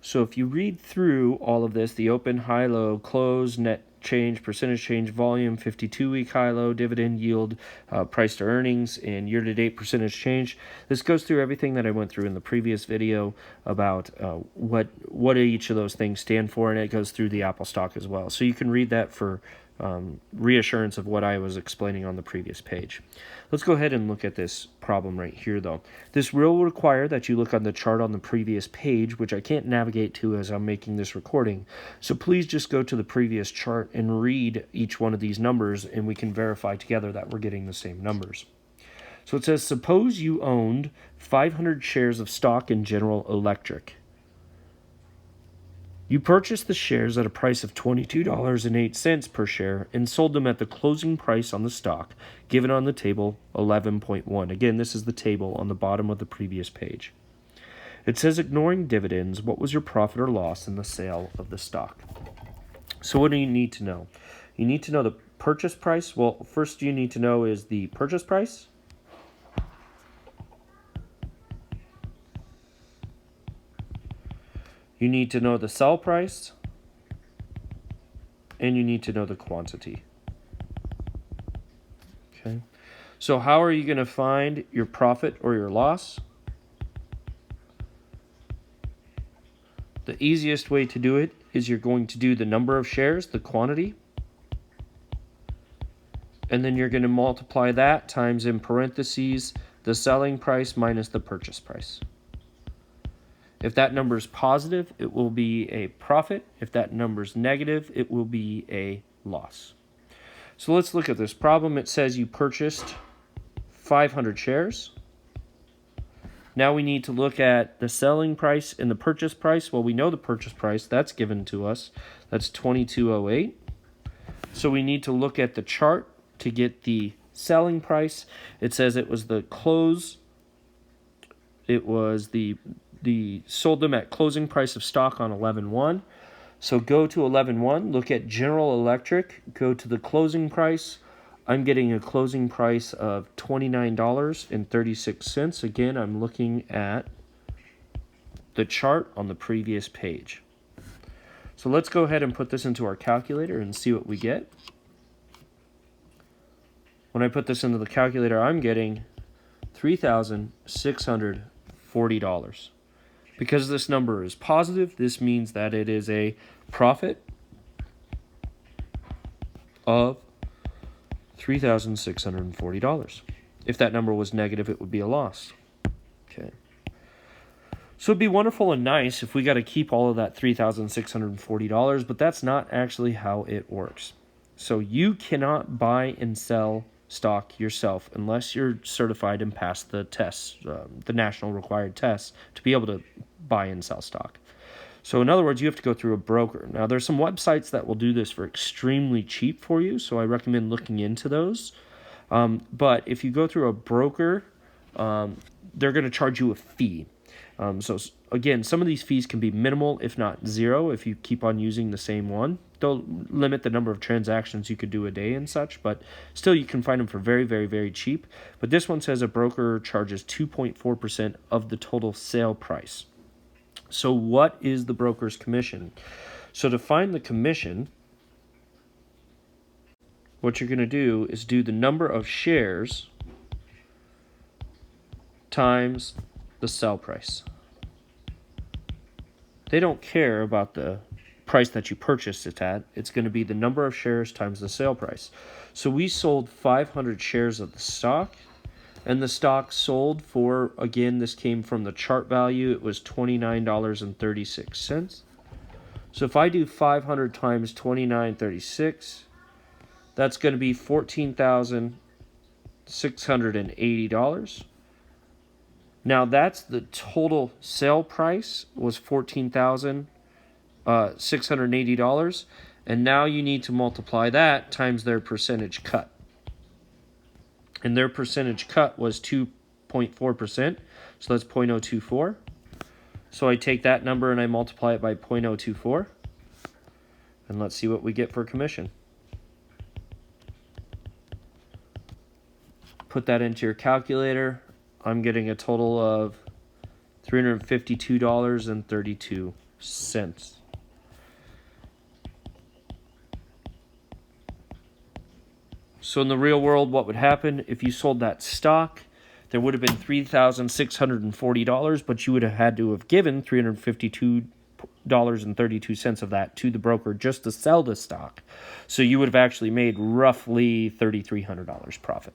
So if you read through all of this, the open, high, low, close, net change, percentage change, volume, 52-week high, low, dividend yield, price to earnings, and year-to-date percentage change. This goes through everything that I went through in the previous video about what each of those things stand for, and it goes through the Apple stock as well. So you can read that for reassurance of what I was explaining on the previous page. Let's go ahead and look at this problem right here, though. This will require that you look on the chart on the previous page, which I can't navigate to as I'm making this recording. So please just go to the previous chart and read each one of these numbers, and we can verify together that we're getting the same numbers. So it says, suppose you owned 500 shares of stock in General Electric. You purchased the shares at a price of $22.08 per share and sold them at the closing price on the stock, given on the table 11.1. Again, this is the table on the bottom of the previous page. It says, ignoring dividends, what was your profit or loss in the sale of the stock? So what do you need to know? You need to know the purchase price. Well, first you need to know is the purchase price. You need to know the sell price, and you need to know the quantity. Okay. So how are you going to find your profit or your loss? The easiest way to do it is you're going to do the number of shares, the quantity, and then you're going to multiply that times, in parentheses, the selling price minus the purchase price. If that number is positive, it will be a profit. If that number is negative, it will be a loss. So let's look at this problem. It says you purchased 500 shares. Now we need to look at the selling price and the purchase price. Well, we know the purchase price. That's given to us. That's $22.08. So we need to look at the chart to get the selling price. It says it was the close. It was the sold them at closing price of stock on 11/1. So go to 11/1, look at General Electric, go to the closing price. I'm getting a closing price of $29.36. Again, I'm looking at the chart on the previous page. So let's go ahead and put this into our calculator and see what we get. When I put this into the calculator, I'm getting $3,640. Because this number is positive, this means that it is a profit of $3,640. If that number was negative, it would be a loss. Okay. So it'd be wonderful and nice if we got to keep all of that $3,640, but that's not actually how it works. So you cannot buy and sell stock yourself unless you're certified and passed the tests, the national required tests to be able to buy and sell stock. So in other words, you have to go through a broker. Now there's some websites that will do this for extremely cheap for you, so I recommend looking into those. But if you go through a broker, they're going to charge you a fee. So again, some of these fees can be minimal, if not zero, if you keep on using the same one. They'll limit the number of transactions you could do a day and such, but still you can find them for very, very, very cheap. But this one says a broker charges 2.4% of the total sale price. So what is the broker's commission? So to find the commission, what you're going to do is do the number of shares times the sell price. They don't care about the price that you purchased it at. It's going to be the number of shares times the sale price. So we sold 500 shares of the stock, and the stock sold for, again, this came from the chart value, it was $29.36. So if I do 500 times $29.36, that's going to be $14,680. Now that's the total sale price was $14,680, and now you need to multiply that times their percentage cut. And their percentage cut was 2.4%, so that's 0.024. So I take that number and I multiply it by 0.024, and let's see what we get for commission. Put that into your calculator. I'm getting a total of $352.32. cents. So in the real world, what would happen if you sold that stock? There would have been $3,640, but you would have had to have given $352.32 of that to the broker just to sell the stock. So you would have actually made roughly $3,300 profit.